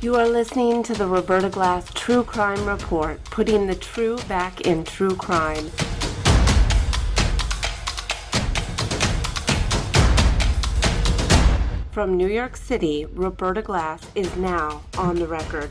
You are listening to the Roberta Glass True Crime Report, putting the true back in true crime. From New York City, Roberta Glass is now on the record.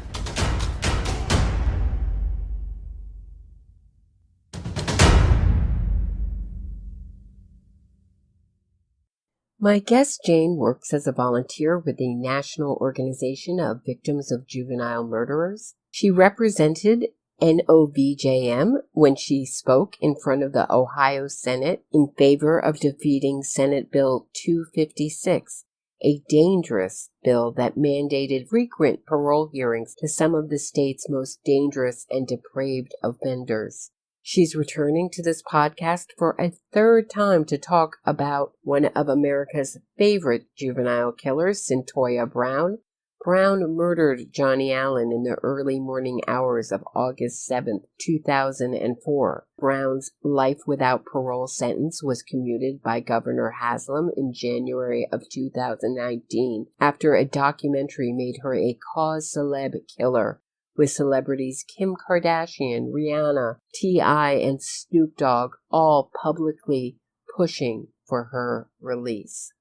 My guest, Jane, works as a volunteer with the National Organization of Victims of Juvenile Murderers. She represented NOVJM when she spoke in front of the Ohio Senate in favor of defeating Senate Bill 256, a dangerous bill that mandated frequent parole hearings to some of the state's most dangerous and depraved offenders. She's returning to this podcast for a third time to talk about one of America's favorite juvenile killers, Cyntoia Brown. Brown murdered Johnny Allen in the early morning hours of August 7, 2004. Brown's life without parole sentence was commuted by Governor Haslam in January of 2019 after a documentary made her a cause celebre killer, with celebrities Kim Kardashian, Rihanna, T.I., and Snoop Dogg all publicly pushing for her release.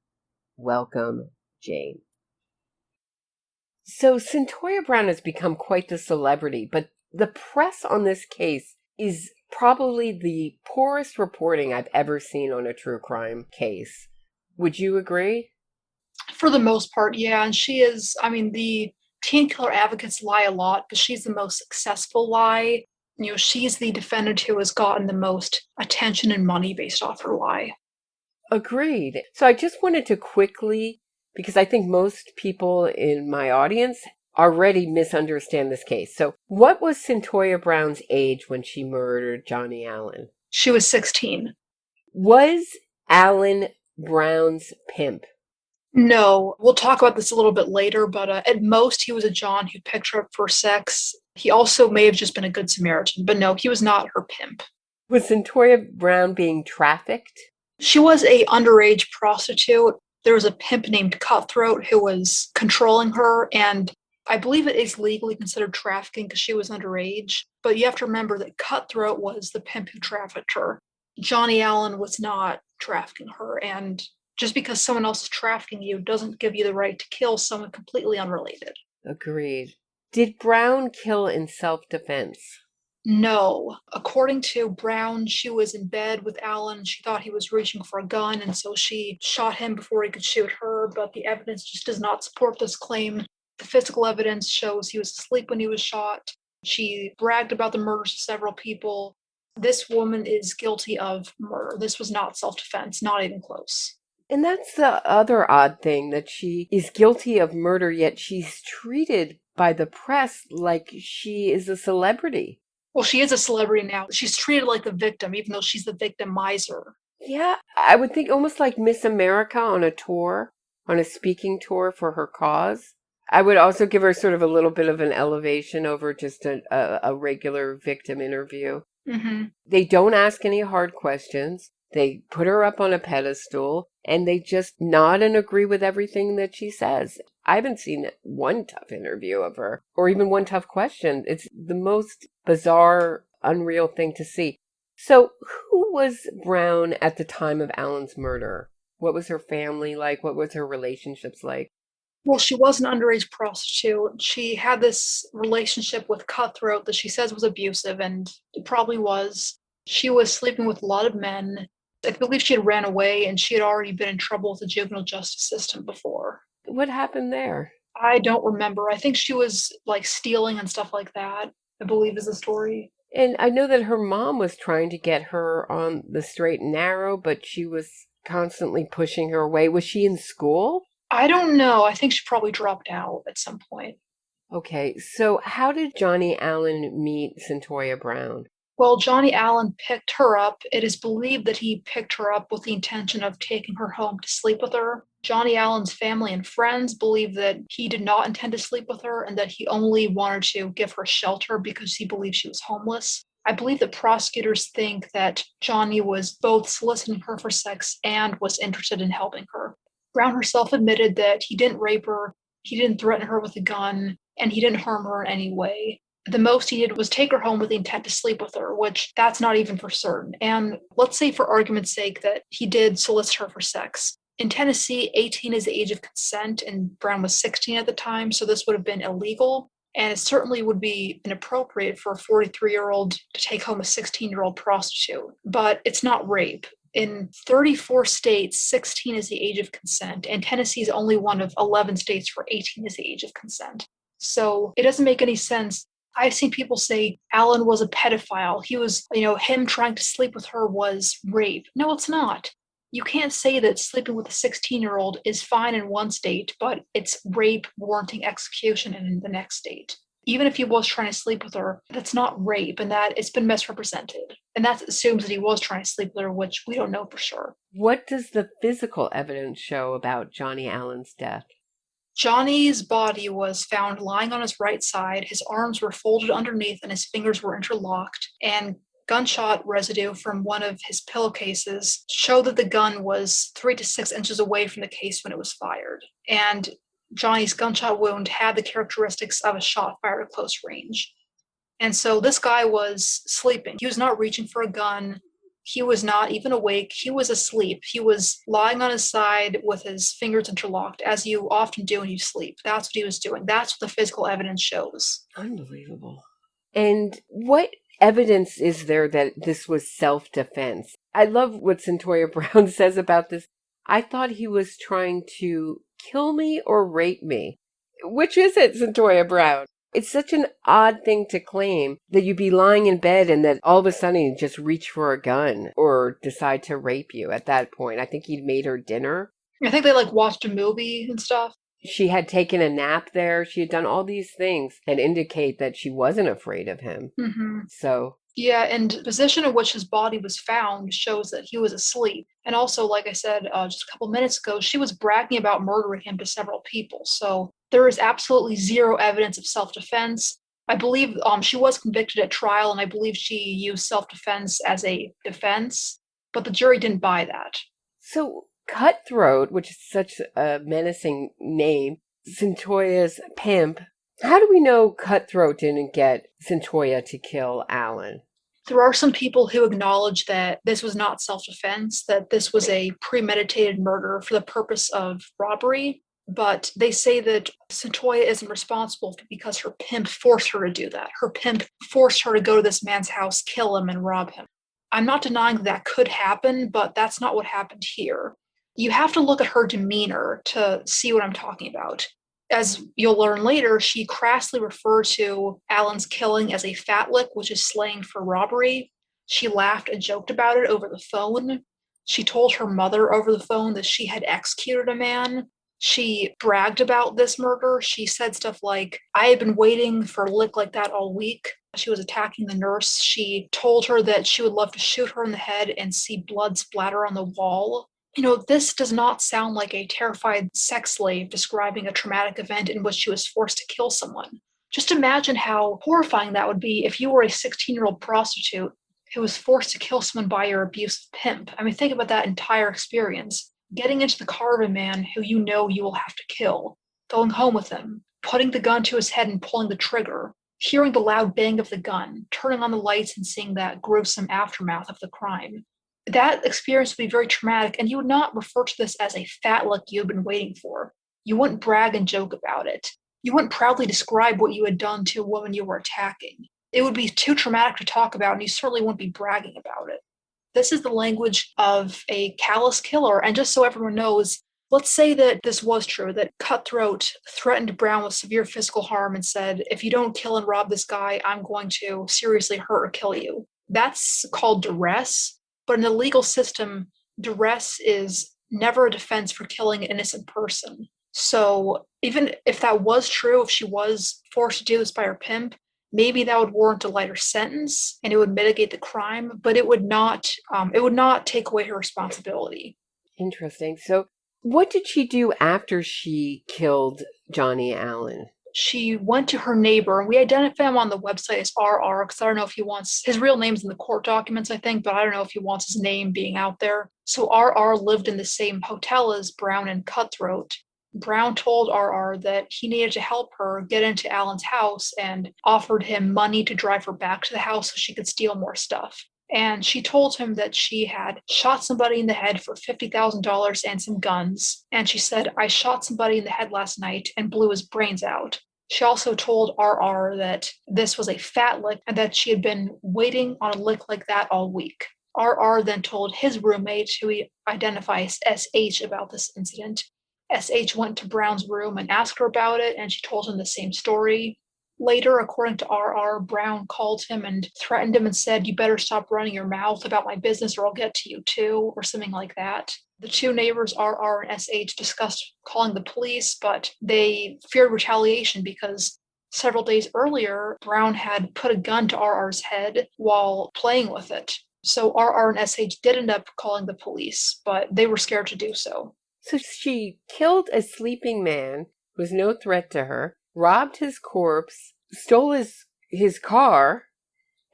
Welcome, Jane. So Cyntoia Brown has become quite the celebrity, but the press on this case is probably the poorest reporting I've ever seen on a true crime case. Would you agree? For the most part, yeah. And she is, the teen killer advocates lie a lot, but she's the most successful lie. She's the defendant who has gotten the most attention and money based off her lie. Agreed. So I just wanted to quickly, because I think most people in my audience already misunderstand this case. So what was Cyntoia Brown's age when she murdered Johnny Allen? She was 16. Was Allen Brown's pimp? No, we'll talk about this a little bit later, but at most he was a John who picked her up for sex. He also may have just been a good Samaritan, but no, he was not her pimp. Was Cyntoia Brown being trafficked? She was a underage prostitute. There was a pimp named Cutthroat who was controlling her, and I believe it is legally considered trafficking because she was underage. But you have to remember that Cutthroat was the pimp who trafficked her. Johnny Allen was not trafficking her, and just because someone else is trafficking you doesn't give you the right to kill someone completely unrelated. Agreed. Did Brown kill in self-defense? No. According to Brown, she was in bed with Allen. She thought he was reaching for a gun, and so she shot him before he could shoot her, but the evidence just does not support this claim. The physical evidence shows he was asleep when he was shot. She bragged about the murders of several people. This woman is guilty of murder. This was not self-defense, not even close. And that's the other odd thing, that she is guilty of murder, yet she's treated by the press like she is a celebrity. Well, she is a celebrity now. She's treated like the victim, even though she's the victimizer. Yeah, I would think almost like Miss America on a tour, on a speaking tour for her cause. I would also give her sort of a little bit of an elevation over just a regular victim interview. Mm-hmm. They don't ask any hard questions. They put her up on a pedestal, and they just nod and agree with everything that she says. I haven't seen one tough interview of her, or even one tough question. It's the most bizarre, unreal thing to see. So who was Brown at the time of Allen's murder? What was her family like? What was her relationships like? Well, she was an underage prostitute. She had this relationship with Cutthroat that she says was abusive, and it probably was. She was sleeping with a lot of men. I believe she had ran away, and she had already been in trouble with the juvenile justice system before. What happened there? I don't remember. I think she was like stealing and stuff like that, I believe is the story. And I know that her mom was trying to get her on the straight and narrow, but she was constantly pushing her away. Was she in school? I don't know. I think she probably dropped out at some point. Okay, so how did Johnny Allen meet Cyntoia Brown? Well, Johnny Allen picked her up. It is believed that he picked her up with the intention of taking her home to sleep with her. Johnny Allen's family and friends believe that he did not intend to sleep with her and that he only wanted to give her shelter because he believed she was homeless. I believe that prosecutors think that Johnny was both soliciting her for sex and was interested in helping her. Brown herself admitted that he didn't rape her, he didn't threaten her with a gun, and he didn't harm her in any way. The most he did was take her home with the intent to sleep with her, which that's not even for certain. And let's say, for argument's sake, that he did solicit her for sex. In Tennessee, 18 is the age of consent, and Brown was 16 at the time, so this would have been illegal. And it certainly would be inappropriate for a 43-year-old to take home a 16-year-old prostitute. But it's not rape. In 34 states, 16 is the age of consent, and Tennessee is only one of 11 states where 18 is the age of consent. So it doesn't make any sense. I've seen people say Alan was a pedophile. He was, him trying to sleep with her was rape. No, it's not. You can't say that sleeping with a 16-year-old is fine in one state, but it's rape warranting execution in the next state. Even if he was trying to sleep with her, that's not rape, and that it's been misrepresented. And that assumes that he was trying to sleep with her, which we don't know for sure. What does the physical evidence show about Johnny Allen's death? Johnny's body was found lying on his right side. His arms were folded underneath and his fingers were interlocked. And gunshot residue from one of his pillowcases showed that the gun was 3 to 6 inches away from the case when it was fired. And Johnny's gunshot wound had the characteristics of a shot fired at close range. And so this guy was sleeping. He was not reaching for a gun. He was not even awake. He was asleep. He was lying on his side with his fingers interlocked, as you often do when you sleep. That's what he was doing. That's what the physical evidence shows. Unbelievable. And what evidence is there that this was self-defense? I love what Cyntoia Brown says about this. I thought he was trying to kill me or rape me. Which is it, Cyntoia Brown? It's such an odd thing to claim that you'd be lying in bed and that all of a sudden you just reach for a gun or decide to rape you at that point. I think he'd made her dinner. I think they watched a movie and stuff. She had taken a nap there. She had done all these things that indicate that she wasn't afraid of him. Mm-hmm. So yeah, and the position in which his body was found shows that he was asleep. And also, like I said just a couple minutes ago, she was bragging about murdering him to several people. So there is absolutely zero evidence of self-defense. I believe she was convicted at trial, and I believe she used self-defense as a defense, but the jury didn't buy that. So Cutthroat, which is such a menacing name, Cyntoia's pimp. How do we know Cutthroat didn't get Cyntoia to kill Alan? There are some people who acknowledge that this was not self-defense, that this was a premeditated murder for the purpose of robbery, but they say that Cyntoia isn't responsible because her pimp forced her to do that. Her pimp forced her to go to this man's house, kill him, and rob him. I'm not denying that could happen, but that's not what happened here. You have to look at her demeanor to see what I'm talking about. As you'll learn later, she crassly referred to Alan's killing as a fat lick, which is slang for robbery. She laughed and joked about it over the phone. She told her mother over the phone that she had executed a man. She bragged about this murder. She said stuff like, I had been waiting for a lick like that all week. She was attacking the nurse. She told her that she would love to shoot her in the head and see blood splatter on the wall. This does not sound like a terrified sex slave describing a traumatic event in which she was forced to kill someone. Just imagine how horrifying that would be if you were a 16-year-old prostitute who was forced to kill someone by your abusive pimp. I mean, think about that entire experience. Getting into the car of a man who you know you will have to kill, going home with him, putting the gun to his head and pulling the trigger, hearing the loud bang of the gun, turning on the lights and seeing that gruesome aftermath of the crime. That experience would be very traumatic, and you would not refer to this as a fat lick you've been waiting for. You wouldn't brag and joke about it. You wouldn't proudly describe what you had done to a woman you were attacking. It would be too traumatic to talk about, and you certainly wouldn't be bragging about it. This is the language of a callous killer, and just so everyone knows, let's say that this was true, that Cutthroat threatened Brown with severe physical harm and said, if you don't kill and rob this guy, I'm going to seriously hurt or kill you. That's called duress. But in the legal system, duress is never a defense for killing an innocent person. So even if that was true, if she was forced to do this by her pimp, maybe that would warrant a lighter sentence and it would mitigate the crime, but it would not take away her responsibility. Interesting. So what did she do after she killed Johnny Allen? She went to her neighbor, and we identify him on the website as RR because I don't know if he wants his real name's in the court documents, I think, but I don't know if he wants his name being out there. So RR lived in the same hotel as Brown and Cutthroat. Brown told RR that he needed to help her get into Alan's house and offered him money to drive her back to the house so she could steal more stuff. And she told him that she had shot somebody in the head for $50,000 and some guns. And she said, I shot somebody in the head last night and blew his brains out. She also told RR that this was a fat lick and that she had been waiting on a lick like that all week. RR then told his roommate, who he identifies as SH, about this incident. SH went to Brown's room and asked her about it, and she told him the same story. Later, according to RR, Brown called him and threatened him and said, You better stop running your mouth about my business or I'll get to you too, or something like that. The two neighbors, RR and SH, discussed calling the police, but they feared retaliation because several days earlier, Brown had put a gun to RR's head while playing with it. So RR and SH did end up calling the police, but they were scared to do so. So she killed a sleeping man who was no threat to her, robbed his corpse, stole his car,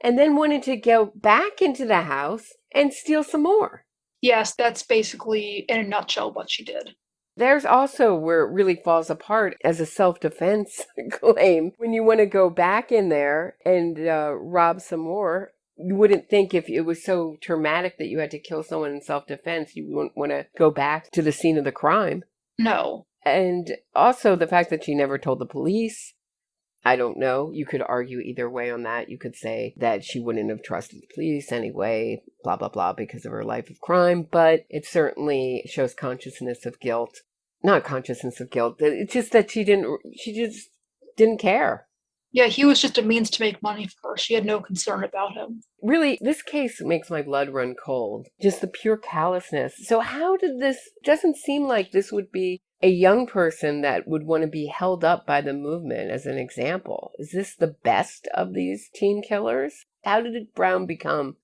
and then wanted to go back into the house and steal some more. Yes, that's basically, in a nutshell, what she did. There's also where it really falls apart as a self-defense claim. When you want to go back in there and rob some more, you wouldn't think if it was so traumatic that you had to kill someone in self-defense, you wouldn't want to go back to the scene of the crime. No. And also the fact that she never told the police. I don't know. You could argue either way on that. You could say that she wouldn't have trusted the police anyway, blah, blah, blah, because of her life of crime. But it certainly shows consciousness of guilt. Not consciousness of guilt. It's just that she just didn't care. Yeah, he was just a means to make money for her. She had no concern about him. Really, this case makes my blood run cold. Just the pure callousness. So how did this, doesn't seem like this would be a young person that would want to be held up by the movement as an example. Is this the best of these teen killers? How did Brown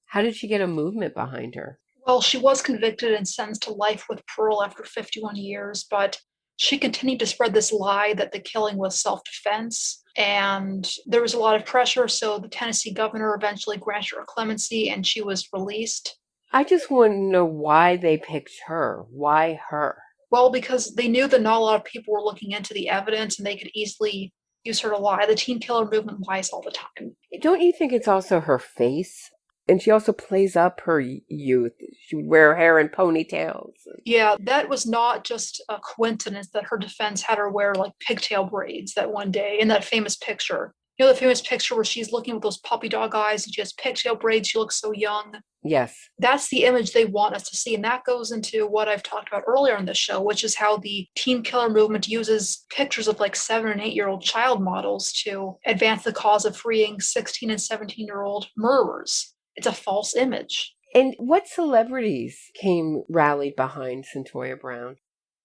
how did she get a movement behind her? Well, she was convicted and sentenced to life with parole after 51 years, but she continued to spread this lie that the killing was self-defense. And there was a lot of pressure, so the Tennessee governor eventually granted her clemency and she was released. I just want to know why they picked her. Why her? Well, because they knew that not a lot of people were looking into the evidence and they could easily use her to lie. The teen killer movement lies all the time. Don't you think it's also her face? And she also plays up her youth. She would wear her hair in ponytails. Yeah, that was not just a coincidence that her defense had her wear like pigtail braids that one day in that famous picture. You know the famous picture where she's looking with those puppy dog eyes and she has pigtail braids, she looks so young? Yes. That's the image they want us to see. And that goes into what I've talked about earlier in this show, which is how the teen killer movement uses pictures of like 7 and 8-year-old child models to advance the cause of freeing 16 and 17-year-old murderers. It's a false image. And what celebrities came rallied behind Cyntoia Brown?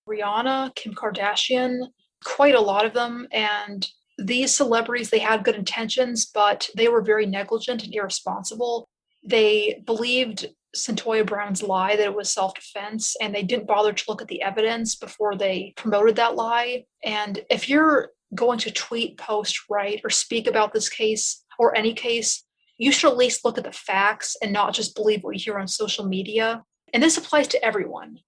Rihanna, Kim Kardashian, quite a lot of them. And these celebrities, they had good intentions, but they were very negligent and irresponsible. They believed Cyntoia Brown's lie that it was self-defense, and they didn't bother to look at the evidence before they promoted that lie. And if you're going to tweet, post, write, or speak about this case or any case, you should at least look at the facts and not just believe what you hear on social media. And this applies to everyone,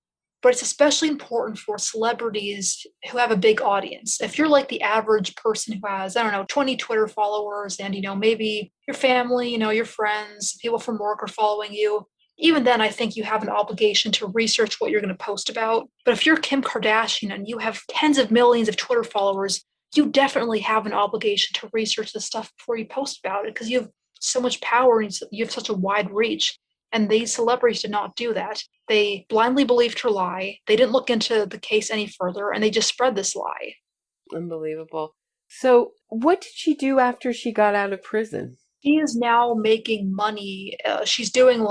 but it's especially important for celebrities who have a big audience. If you're like the average person who has, 20 Twitter followers and, maybe your family, your friends, people from work are following you, even then I think you have an obligation to research what you're going to post about. But if you're Kim Kardashian and you have tens of millions of Twitter followers, you definitely have an obligation to research this stuff before you post about it because you have so much power and you have such a wide reach. And these celebrities did not do that. They blindly believed her lie. They didn't look into the case any further, and they just spread this lie. Unbelievable. So what did she do after she got out of prison? She is now making money. She's doing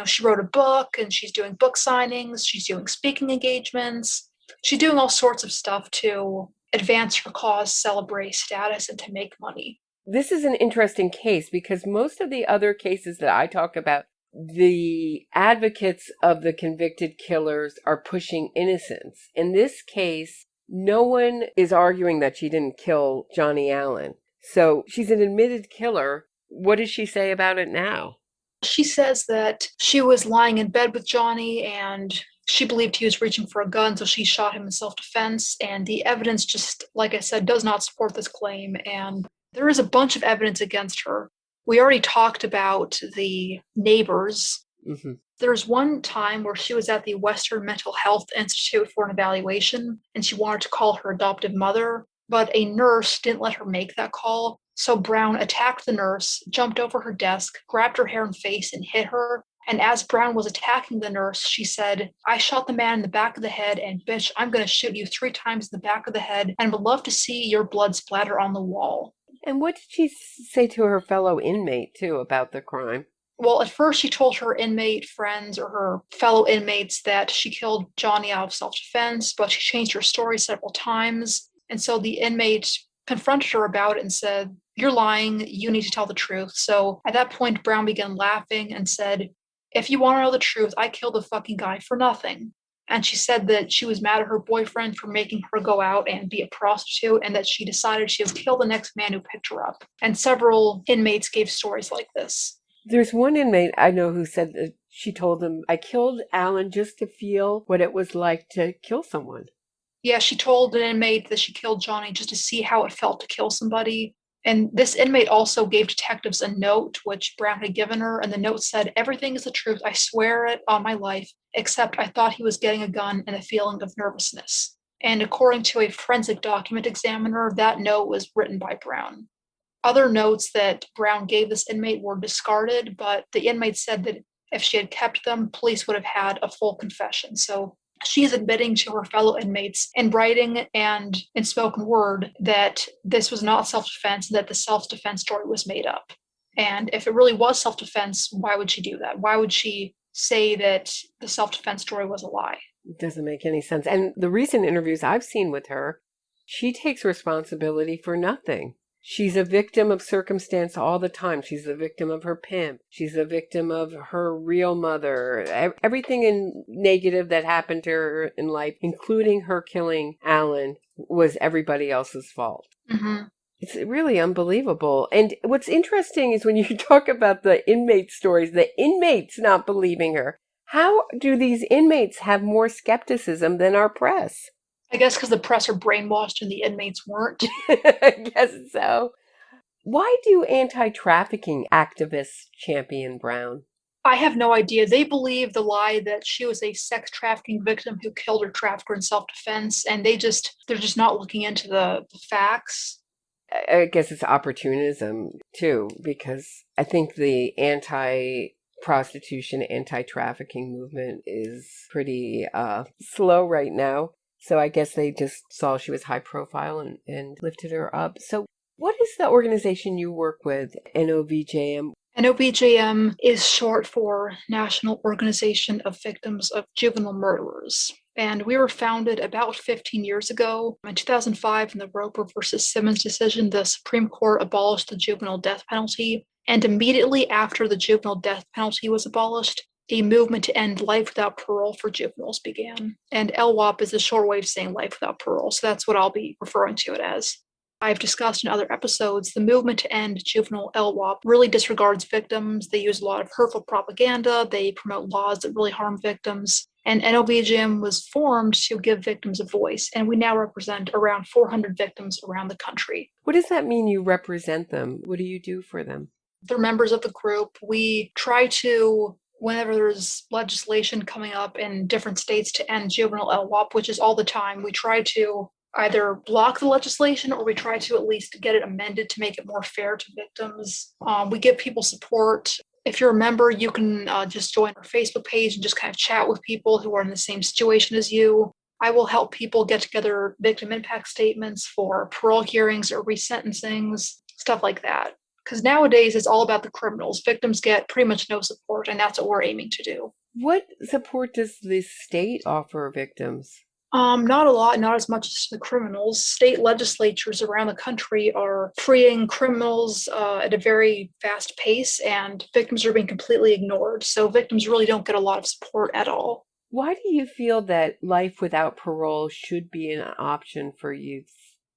she wrote a book and she's doing book signings. She's doing speaking engagements. She's doing all sorts of stuff to advance her cause, celebrate status, and to make money. This is an interesting case because most of the other cases that I talk about, the advocates of the convicted killers are pushing innocence. In this case, no one is arguing that she didn't kill Johnny Allen. So she's an admitted killer. What does she say about it now? She says that she was lying in bed with Johnny and She believed he was reaching for a gun, so she shot him in self-defense. And the evidence just, like I said, does not support this claim. And there is a bunch of evidence against her. We already talked about the neighbors. Mm-hmm. There's one time where she was at the Western Mental Health Institute for an evaluation, and she wanted to call her adoptive mother, but a nurse didn't let her make that call. So Brown attacked the nurse, jumped over her desk, grabbed her hair and face, and hit her. And as Brown was attacking the nurse, she said, "I shot the man in the back of the head, and bitch, I'm going to shoot you 3 times in the back of the head, and would love to see your blood splatter on the wall." And what did she say to her fellow inmate, too, about the crime? Well, at first she told her inmate friends or her fellow inmates that she killed Johnny out of self-defense, but she changed her story several times. And so the inmate confronted her about it and said, "You're lying. You need to tell the truth." So at that point, Brown began laughing and said, "If you want to know the truth, I killed the fucking guy for nothing." And she said that she was mad at her boyfriend for making her go out and be a prostitute, and that she decided she would kill the next man who picked her up. And several inmates gave stories like this. There's one inmate I know who said that she told him, "I killed Alan just to feel what it was like to kill someone." Yeah, she told an inmate that she killed Johnny just to see how it felt to kill somebody. And this inmate also gave detectives a note, which Brown had given her. And the note said, "Everything is the truth. I swear it on my life, except I thought he was getting a gun and a feeling of nervousness." And according to a forensic document examiner, that note was written by Brown. Other notes that Brown gave this inmate were discarded, but the inmate said that if she had kept them, police would have had a full confession. So she's admitting to her fellow inmates in writing and in spoken word that this was not self-defense, that the self-defense story was made up. And if it really was self-defense, why would she do that? Why would she say that the self-defense story was a lie? It doesn't make any sense. And the recent interviews I've seen with her, she takes responsibility for nothing. She's a victim of circumstance all the time. She's a victim of her pimp. She's a victim of her real mother. Everything in negative that happened to her in life, including her killing Alan, was everybody else's fault. Mm-hmm. It's really unbelievable. And what's interesting is when you talk about the inmate stories, the inmates not believing her. How do these inmates have more skepticism than our press? I guess because the press are brainwashed and the inmates weren't. I guess so. Why do anti-trafficking activists champion Brown? I have no idea. They believe the lie that she was a sex trafficking victim who killed her trafficker in self-defense, and they're just not looking into the facts. I guess it's opportunism too, because I think the anti-prostitution, anti-trafficking movement is pretty slow right now. So I guess they just saw she was high profile and lifted her up. So what is the organization you work with, NOVJM? NOVJM is short for National Organization of Victims of Juvenile Murderers. And we were founded about 15 years ago. In 2005, in the Roper versus Simmons decision, the Supreme Court abolished the juvenile death penalty. And immediately after the juvenile death penalty was abolished, a movement to end life without parole for juveniles began. And LWOP is a short way of saying life without parole, so that's what I'll be referring to it as. I've discussed in other episodes, the movement to end juvenile LWOP really disregards victims. They use a lot of hurtful propaganda. They promote laws that really harm victims. And NOVJM was formed to give victims a voice, and we now represent around 400 victims around the country. What does that mean, you represent them? What do you do for them? They're members of the group. We try to, whenever there's legislation coming up in different states to end juvenile LWOP, which is all the time, we try to either block the legislation or we try to at least get it amended to make it more fair to victims. We give people support. If you're a member, you can just join our Facebook page and just kind of chat with people who are in the same situation as you. I will help people get together victim impact statements for parole hearings or resentencings, stuff like that. Because nowadays it's all about the criminals. Victims get pretty much no support, and that's what we're aiming to do. What support does the state offer victims? Not a lot, not as much as the criminals. State legislatures around the country are freeing criminals at a very fast pace, and victims are being completely ignored. So victims really don't get a lot of support at all. Why do you feel that life without parole should be an option for youth?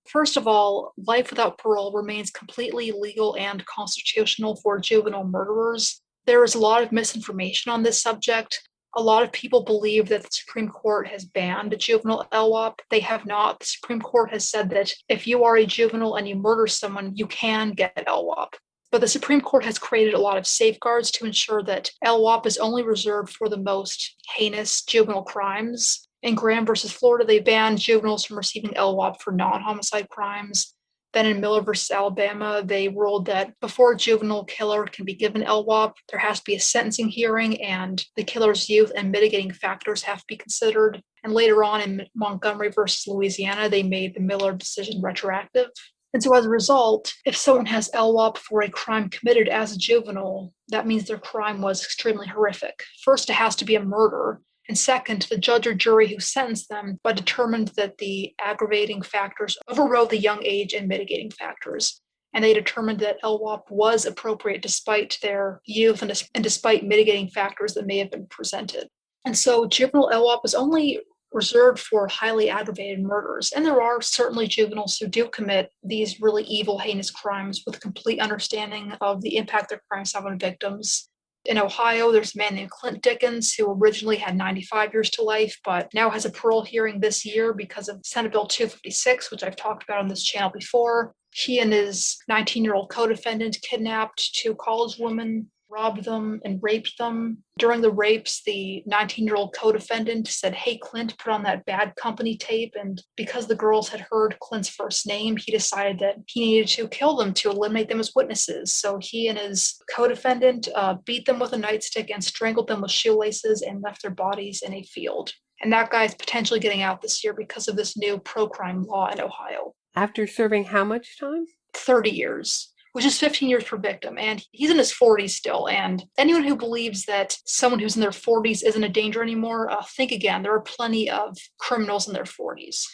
First of all, life without parole remains completely legal and constitutional for juvenile murderers. There is a lot of misinformation on this subject. A lot of people believe that the Supreme Court has banned juvenile LWOP. They have not. The Supreme Court has said that if you are a juvenile and you murder someone, you can get LWOP. But the Supreme Court has created a lot of safeguards to ensure that LWOP is only reserved for the most heinous juvenile crimes. In Graham versus Florida, they banned juveniles from receiving LWOP for non-homicide crimes. Then in Miller versus Alabama, they ruled that before a juvenile killer can be given LWOP, there has to be a sentencing hearing, and the killer's youth and mitigating factors have to be considered. And later on in Montgomery versus Louisiana, they made the Miller decision retroactive. And so as a result, if someone has LWOP for a crime committed as a juvenile, that means their crime was extremely horrific. First, it has to be a murder. And second, the judge or jury who sentenced them but determined that the aggravating factors overrode the young age and mitigating factors. And they determined that LWOP was appropriate despite their youth and despite mitigating factors that may have been presented. And so juvenile LWOP is only reserved for highly aggravated murders. And there are certainly juveniles who do commit these really evil, heinous crimes with complete understanding of the impact their crimes have on victims. In Ohio, there's a man named Clint Dickens who originally had 95 years to life, but now has a parole hearing this year because of Senate Bill 256, which I've talked about on this channel before. He and his 19-year-old co-defendant kidnapped two college women, robbed them, and raped them. During the rapes, the 19-year-old co-defendant said, "Hey, Clint, put on that Bad Company tape." And because the girls had heard Clint's first name, he decided that he needed to kill them to eliminate them as witnesses. So he and his co-defendant beat them with a nightstick and strangled them with shoelaces and left their bodies in a field. And that guy's potentially getting out this year because of this new pro-crime law in Ohio. After serving how much time? 30 years. Which is 15 years per victim. And he's in his 40s still. And anyone who believes that someone who's in their 40s isn't a danger anymore, think again. There are plenty of criminals in their 40s.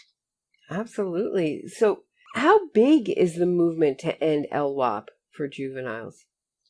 Absolutely. So how big is the movement to end LWOP for juveniles?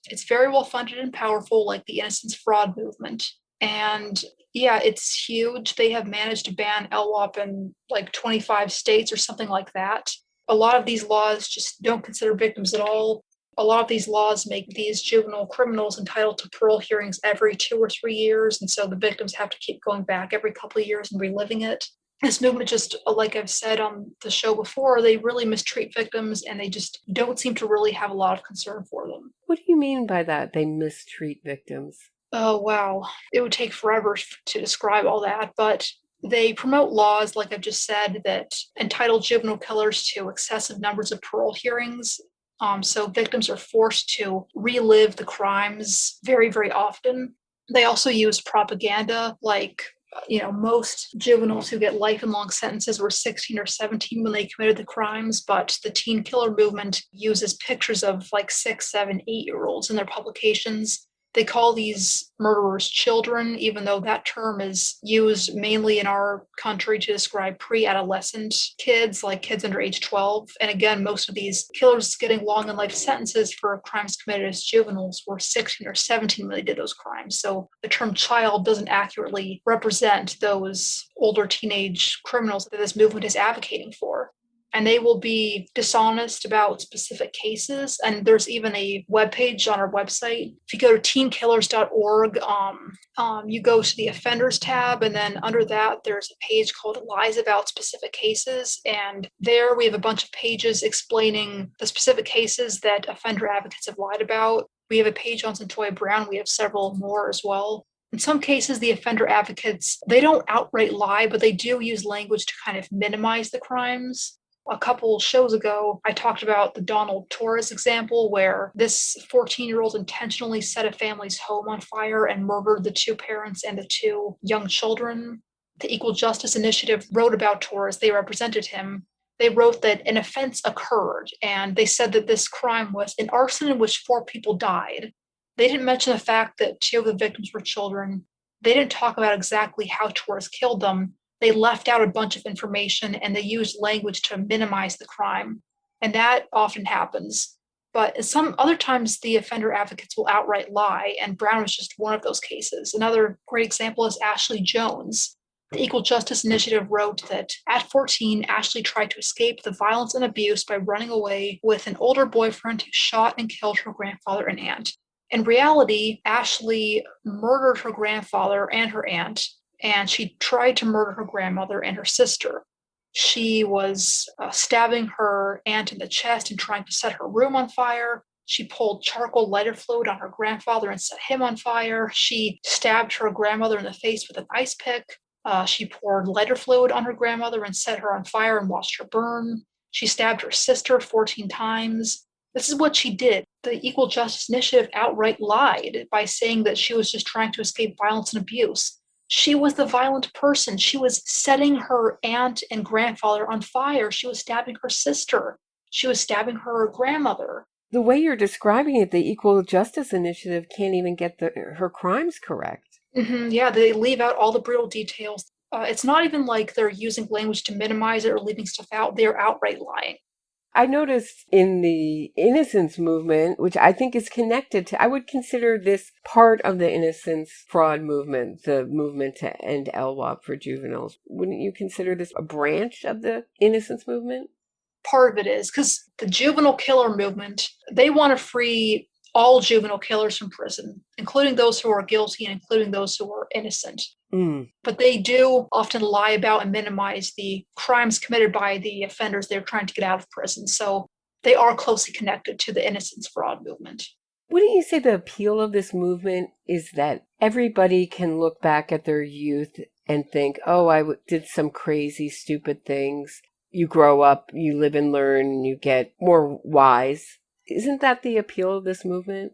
It's very well funded and powerful, like the Innocence Fraud movement. And yeah, it's huge. They have managed to ban LWOP in like 25 states or something like that. A lot of these laws just don't consider victims at all. A lot of these laws make these juvenile criminals entitled to parole hearings every 2 or 3 years. And so the victims have to keep going back every couple of years and reliving it. This movement just, like I've said on the show before, they really mistreat victims and they just don't seem to really have a lot of concern for them. What do you mean by that? They mistreat victims? Oh, wow. It would take forever to describe all that, but they promote laws, like I've just said, that entitle juvenile killers to excessive numbers of parole hearings. So victims are forced to relive the crimes very, very often. They also use propaganda, like, most juveniles who get life and long sentences were 16 or 17 when they committed the crimes, but the teen killer movement uses pictures of like 6, 7, 8-year-olds in their publications. They call these murderers children, even though that term is used mainly in our country to describe pre-adolescent kids, like kids under age 12. And again, most of these killers getting long and life sentences for crimes committed as juveniles were 16 or 17 when they did those crimes. So the term child doesn't accurately represent those older teenage criminals that this movement is advocating for. And they will be dishonest about specific cases. And there's even a webpage on our website. If you go to teenkillers.org, you go to the offenders tab, and then under that, there's a page called Lies About Specific Cases. And there we have a bunch of pages explaining the specific cases that offender advocates have lied about. We have a page on Cyntoia Brown. We have several more as well. In some cases, the offender advocates, they don't outright lie, but they do use language to kind of minimize the crimes. A couple shows ago, I talked about the Donald Torres example where this 14-year-old intentionally set a family's home on fire and murdered the two parents and the two young children. The Equal Justice Initiative wrote about Torres. They represented him. They wrote that an offense occurred, and they said that this crime was an arson in which 4 people died. They didn't mention the fact that 2 of the victims were children. They didn't talk about exactly how Torres killed them. They left out a bunch of information and they used language to minimize the crime. And that often happens. But some other times the offender advocates will outright lie, and Brown was just one of those cases. Another great example is Ashley Jones. The Equal Justice Initiative wrote that at 14, Ashley tried to escape the violence and abuse by running away with an older boyfriend who shot and killed her grandfather and aunt. In reality, Ashley murdered her grandfather and her aunt, and she tried to murder her grandmother and her sister. She was stabbing her aunt in the chest and trying to set her room on fire. She pulled charcoal lighter fluid on her grandfather and set him on fire. She stabbed her grandmother in the face with an ice pick. She poured lighter fluid on her grandmother and set her on fire and watched her burn. She stabbed her sister 14 times. This is what she did. The Equal Justice Initiative outright lied by saying that she was just trying to escape violence and abuse. She was the violent person. She was setting her aunt and grandfather on fire. She was stabbing her sister. She was stabbing her grandmother. The way you're describing it, the Equal Justice Initiative can't even get her crimes correct. Yeah, they leave out all the brutal details. It's not even like they're using language to minimize it or leaving stuff out. They're outright lying. I noticed in the innocence movement, which I think is connected to, I would consider this part of the innocence fraud movement, the movement to end LWOP for juveniles. Wouldn't you consider this a branch of the innocence movement? Part of it is because the juvenile killer movement, they want to free all juvenile killers from prison, including those who are guilty and including those who are innocent. But they do often lie about and minimize the crimes committed by the offenders they're trying to get out of prison. So they are closely connected to the innocence fraud movement. Wouldn't you say the appeal of this movement is that everybody can look back at their youth and think, oh, did some crazy, stupid things. You grow up, you live and learn, and you get more wise. Isn't that the appeal of this movement?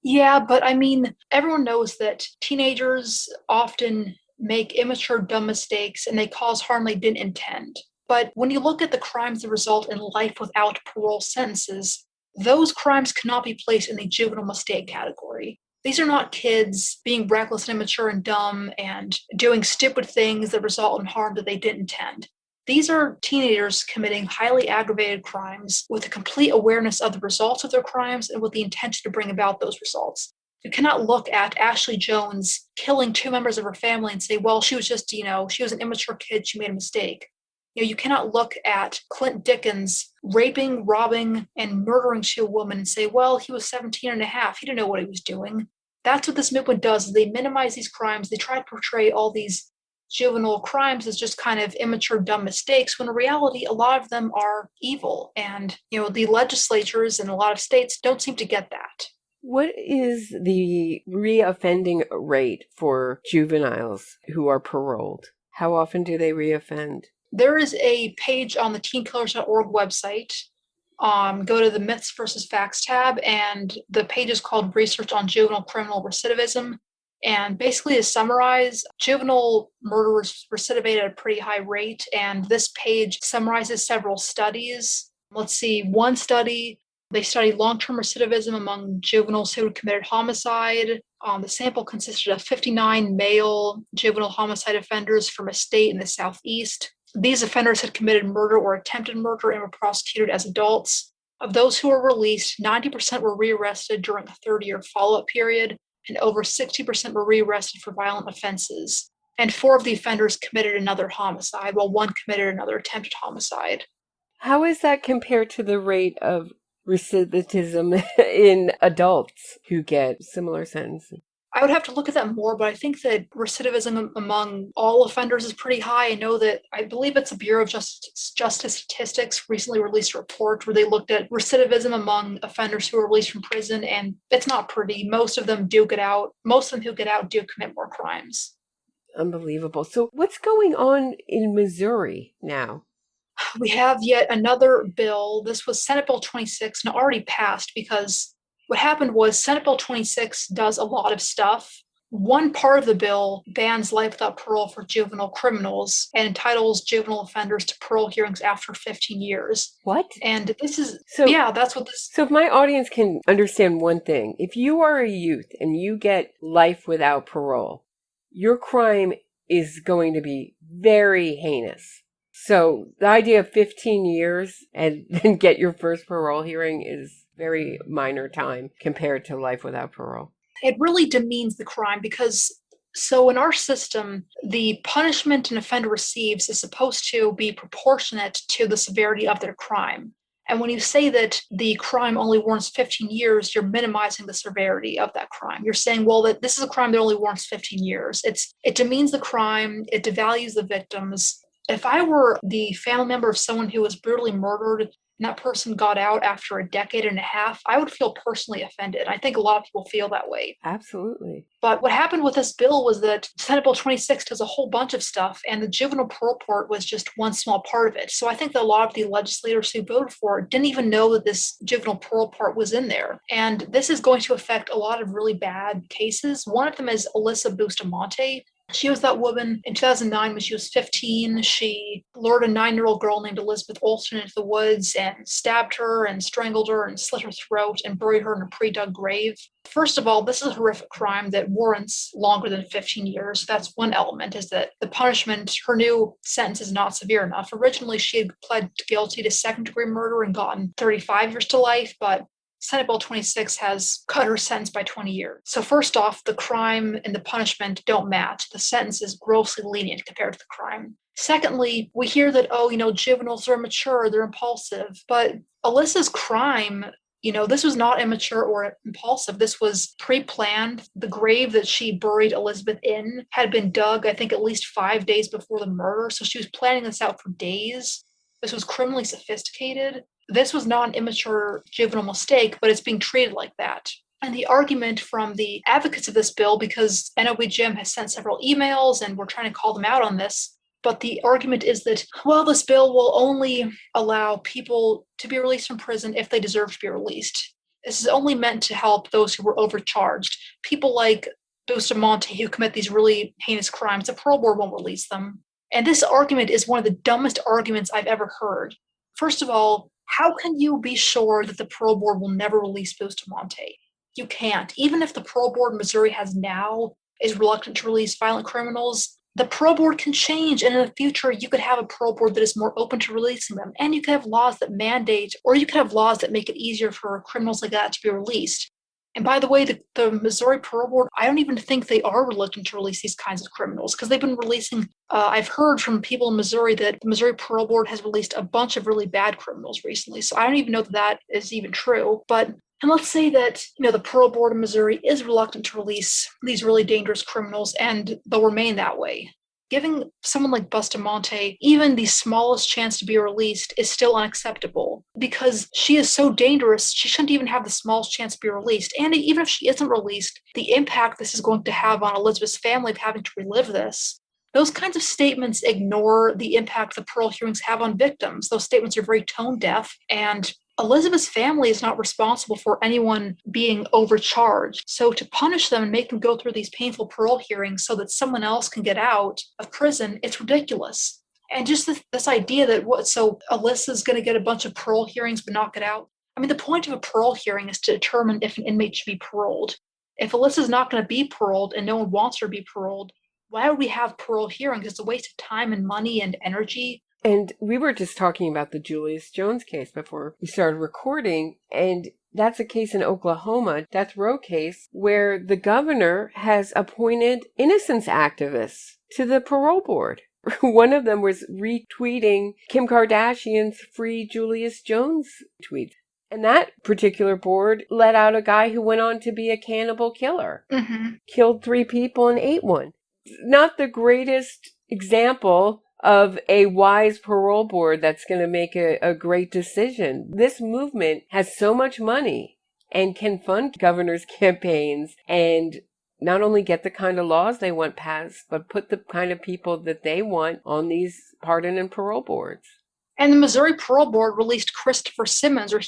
Yeah, but I mean, everyone knows that teenagers often make immature, dumb mistakes and they cause harm they didn't intend. But when you look at the crimes that result in life without parole sentences, those crimes cannot be placed in the juvenile mistake category. These are not kids being reckless and immature and dumb and doing stupid things that result in harm that they didn't intend. These are teenagers committing highly aggravated crimes with a complete awareness of the results of their crimes and with the intention to bring about those results. You cannot look at Ashley Jones killing two members of her family and say, well, she was just, she was an immature kid, she made a mistake. You cannot look at Clint Dickens raping, robbing, and murdering two women and say, well, he was 17 and a half, he didn't know what he was doing. That's what this movement does, is they minimize these crimes, they try to portray all these juvenile crimes as just kind of immature, dumb mistakes, when in reality, a lot of them are evil. And, the legislatures in a lot of states don't seem to get that. What is the reoffending rate for juveniles who are paroled? How often do they reoffend? There is a page on the teenkillers.org website. Go to the Myths versus Facts tab, and the page is called Research on Juvenile Criminal Recidivism. And basically, to summarize, juvenile murderers recidivate at a pretty high rate. And this page summarizes several studies. Let's see, one study, they studied long-term recidivism among juveniles who had committed homicide. The sample consisted of 59 male juvenile homicide offenders from a state in the Southeast. These offenders had committed murder or attempted murder and were prosecuted as adults. Of those who were released, 90% were rearrested during a 30-year follow-up period, and over 60% were rearrested for violent offenses. And 4 of the offenders committed another homicide, while 1 committed another attempted homicide. How is that compared to the rate of recidivism in adults who get similar sentences? I would have to look at that more, but I think that recidivism among all offenders is pretty high. I believe it's the Bureau of Justice Statistics recently released a report where they looked at recidivism among offenders who are released from prison, and it's not pretty. Most of them do get out. Most of them who get out do commit more crimes. Unbelievable. So what's going on in Missouri now? We have yet another bill. This was Senate Bill 26, and it already passed because what happened was Senate Bill 26 does a lot of stuff. One part of the bill bans life without parole for juvenile criminals and entitles juvenile offenders to parole hearings after 15 years. What? And this is, that's what this... So if my audience can understand one thing, if you are a youth and you get life without parole, your crime is going to be very heinous. So the idea of 15 years and then get your first parole hearing is very minor time compared to life without parole. It really demeans the crime because, so in our system, the punishment an offender receives is supposed to be proportionate to the severity of their crime. And when you say that the crime only warrants 15 years, you're minimizing the severity of that crime. You're saying, well, that this is a crime that only warrants 15 years. It demeans the crime, it devalues the victims. If I were the family member of someone who was brutally murdered and that person got out after a decade and a half, I would feel personally offended. I think a lot of people feel that way. Absolutely. But what happened with this bill was that Senate Bill 26 does a whole bunch of stuff, and the juvenile parole part was just one small part of it. So I think that a lot of the legislators who voted for it didn't even know that this juvenile parole part was in there. And this is going to affect a lot of really bad cases. One of them is Alyssa Bustamante. She was that woman in 2009 when she was 15. She lured a 9-year-old girl named Elizabeth Olsen into the woods and stabbed her and strangled her and slit her throat and buried her in a pre-dug grave. First of all, this is a horrific crime that warrants longer than 15 years. That's one element, is that the punishment, her new sentence is not severe enough. Originally, she had pled guilty to second-degree murder and gotten 35 years to life, but Senate Bill 26 has cut her sentence by 20 years. So first off, the crime and the punishment don't match. The sentence is grossly lenient compared to the crime. Secondly, we hear that, juveniles are immature, they're impulsive. But Alyssa's crime, this was not immature or impulsive. This was pre-planned. The grave that she buried Elizabeth in had been dug, I think, at least 5 days before the murder. So she was planning this out for days. This was criminally sophisticated. This was not an immature juvenile mistake, but it's being treated like that. And the argument from the advocates of this bill, because NOVJM has sent several emails and we're trying to call them out on this, but the argument is that, well, this bill will only allow people to be released from prison if they deserve to be released. This is only meant to help those who were overcharged. People like Bustamante who commit these really heinous crimes, the parole board won't release them. And this argument is one of the dumbest arguments I've ever heard. First of all, how can you be sure that the parole board will never release Bustamante? You can't. Even if the parole board in Missouri has now is reluctant to release violent criminals, the parole board can change. And in the future, you could have a parole board that is more open to releasing them. And you could have laws that mandate, or you could have laws that make it easier for criminals like that to be released. And by the way, the Missouri Parole Board, I don't even think they are reluctant to release these kinds of criminals because they've been releasing, I've heard from people in Missouri that the Missouri Parole Board has released a bunch of really bad criminals recently. So I don't even know that that is even true. And let's say that, the parole board in Missouri is reluctant to release these really dangerous criminals and they'll remain that way. Giving someone like Bustamante even the smallest chance to be released is still unacceptable because she is so dangerous, she shouldn't even have the smallest chance to be released. And even if she isn't released, the impact this is going to have on Elizabeth's family of having to relive this, those kinds of statements ignore the impact the parole hearings have on victims. Those statements are very tone deaf, and Elizabeth's family is not responsible for anyone being overcharged. So to punish them and make them go through these painful parole hearings so that someone else can get out of prison, it's ridiculous. And just this idea that so Alyssa's going to get a bunch of parole hearings but not get out. I mean, the point of a parole hearing is to determine if an inmate should be paroled. If Alyssa's not going to be paroled and no one wants her to be paroled, why would we have parole hearings? It's a waste of time and money and energy. And we were just talking about the Julius Jones case before we started recording, and that's a case in Oklahoma, death row case, where the governor has appointed innocence activists to the parole board. One of them was retweeting Kim Kardashian's free Julius Jones tweets. And that particular board let out a guy who went on to be a cannibal killer. Mm-hmm. Killed 3 people and ate one. Not the greatest example of a wise parole board that's going to make a great decision. This movement has so much money and can fund governors' campaigns and not only get the kind of laws they want passed, but put the kind of people that they want on these pardon and parole boards. And the Missouri Parole Board released Christopher Simmons, or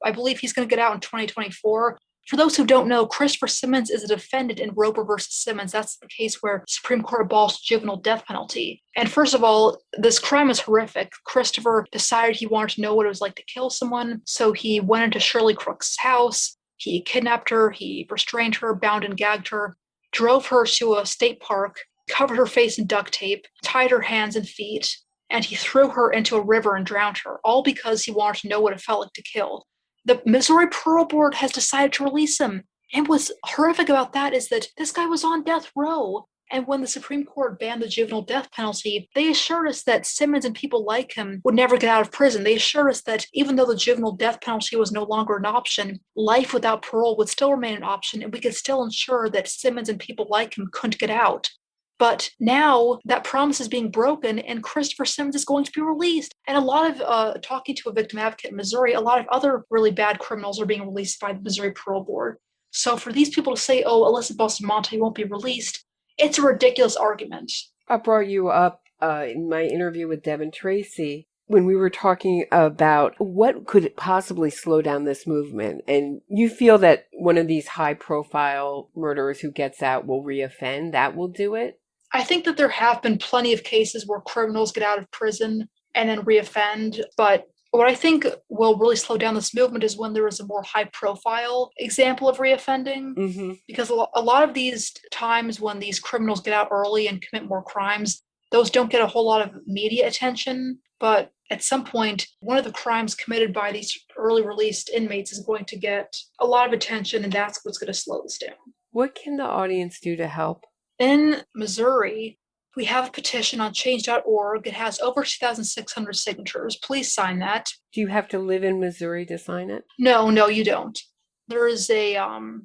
I believe he's going to get out in 2024. For those who don't know, Christopher Simmons is a defendant in Roper versus Simmons. That's the case where the Supreme Court abolished juvenile death penalty. And first of all, this crime is horrific. Christopher decided he wanted to know what it was like to kill someone, so he went into Shirley Crook's house. He kidnapped her, he restrained her, bound and gagged her, drove her to a state park, covered her face in duct tape, tied her hands and feet, and he threw her into a river and drowned her, all because he wanted to know what it felt like to kill. The Missouri Parole Board has decided to release him. And what's horrific about that is that this guy was on death row. And when the Supreme Court banned the juvenile death penalty, they assured us that Simmons and people like him would never get out of prison. They assured us that even though the juvenile death penalty was no longer an option, life without parole would still remain an option, and we could still ensure that Simmons and people like him couldn't get out. But now that promise is being broken, and Christopher Simmons is going to be released. And a lot of, talking to a victim advocate in Missouri, a lot of other really bad criminals are being released by the Missouri Parole Board. So for these people to say, oh, Alyssa Bustamante won't be released, it's a ridiculous argument. I brought you up in my interview with Devin Tracy when we were talking about what could possibly slow down this movement. And you feel that one of these high-profile murderers who gets out will reoffend, that will do it? I think that there have been plenty of cases where criminals get out of prison and then reoffend, but what I think will really slow down this movement is when there is a more high-profile example of reoffending. Mm-hmm. Because a lot of these times when these criminals get out early and commit more crimes, those don't get a whole lot of media attention. But at some point, one of the crimes committed by these early released inmates is going to get a lot of attention, and that's what's going to slow this down. What can the audience do to help? In Missouri, we have a petition on change.org. It has over 2,600 signatures. Please sign that. Do you have to live in Missouri to sign it? No, you don't. There is a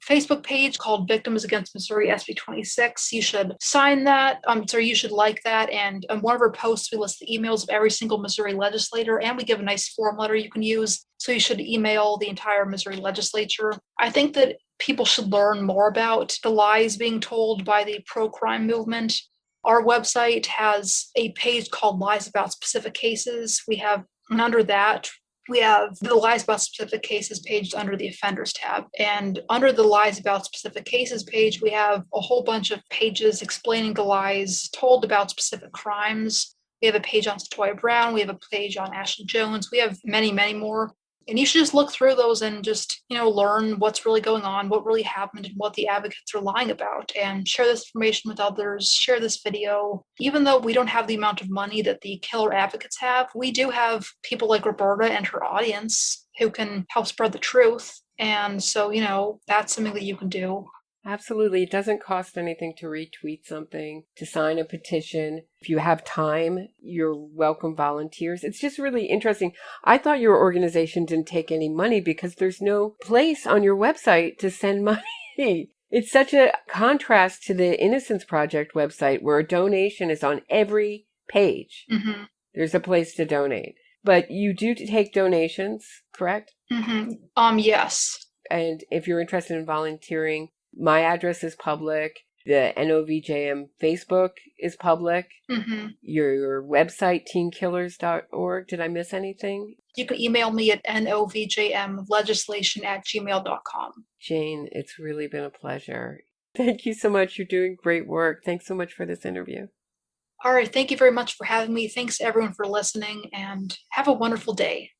Facebook page called Victims Against Missouri SB 26. You should sign that. You should like that. And on one of our posts, we list the emails of every single Missouri legislator, and we give a nice form letter you can use. So you should email the entire Missouri legislature. I think that people should learn more about the lies being told by the pro-crime movement. Our website has a page called Lies About Specific Cases. And under that, we have the Lies About Specific Cases page under the Offenders tab. And under the Lies About Specific Cases page, we have a whole bunch of pages explaining the lies told about specific crimes. We have a page on Cyntoia Brown. We have a page on Ashley Jones. We have many, many more. And you should just look through those and just, learn what's really going on, what really happened, and what the advocates are lying about, and share this information with others, share this video. Even though we don't have the amount of money that the killer advocates have, we do have people like Roberta and her audience who can help spread the truth. And so, that's something that you can do. Absolutely. It doesn't cost anything to retweet something, to sign a petition. If you have time, you're welcome volunteers. It's just really interesting. I thought your organization didn't take any money because there's no place on your website to send money. It's such a contrast to the Innocence Project website where a donation is on every page. Mm-hmm. There's a place to donate. But you do take donations, correct? Mm-hmm. Yes. And if you're interested in volunteering, my address is public. The NOVJM Facebook is public. Mm-hmm. Your website, teenkillers.org. Did I miss anything? You can email me at novjmlegislation@gmail.com. Jane, it's really been a pleasure. Thank you so much. You're doing great work. Thanks so much for this interview. All right. Thank you very much for having me. Thanks everyone for listening, and have a wonderful day.